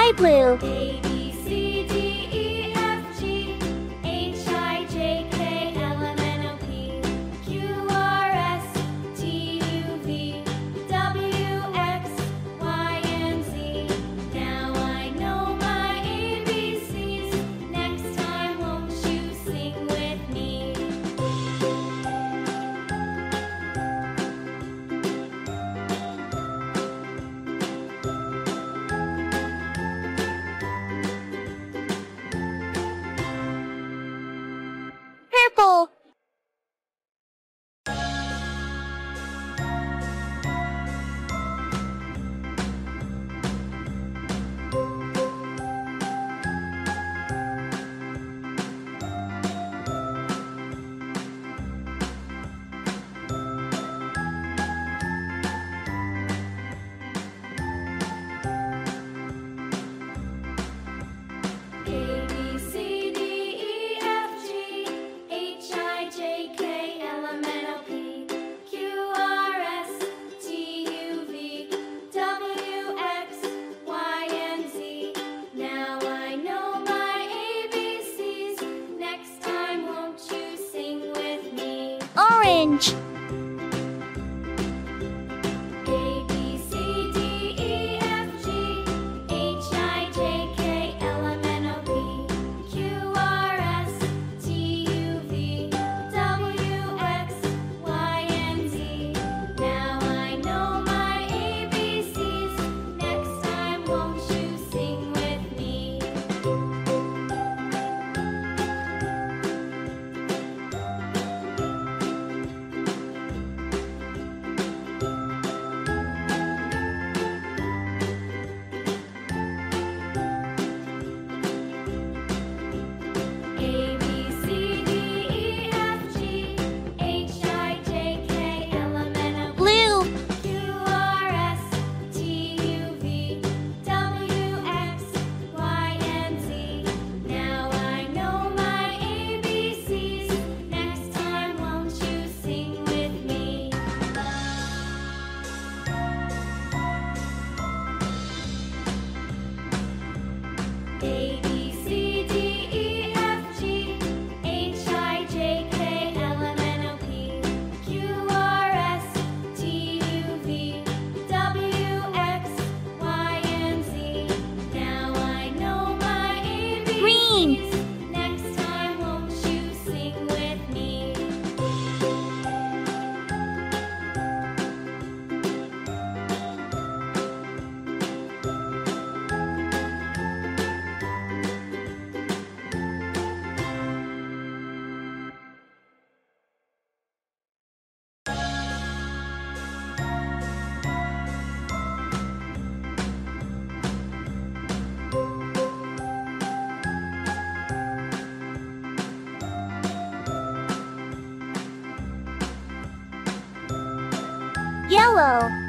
Try blue. A, B, C, D, E, F, G, H, I, J, K, L, M, N, O, P, Q, R, S, T, U, V, W, X, Y, and Z. Now I know my ABCs. Next time, won't you sing with me? Purple. A, B, C, D, E, F, G, H, I, J, K, L, M, N, O, P, Q, R, S, T, U, V, W, X, Y, and Z. Now I know my ABCs. Next time, won't you sing with me? Orange. A, B, C, D, E, F, G, H, I, J, K, L, M, N, O, P, Q, R, S, T, U, V, W, X, Y, and Z. Now I know my ABCs. Next time, won't you sing with me? A, B, C, D, E, F, G, H, I, J, K, L, M, N, O, P, Blue. Q, R, S, T, U, V, W, X, Y, and Z. Now I know my ABCs. Next time, won't you sing with me? A, B, C, D, E, F, G, H, I, J, K, L, M, N, O, P, Q, R, S, T, U, V, W, X, Y, and Z. Now I know my ABCs. Green. Next time, won't you sing with me? Yellow.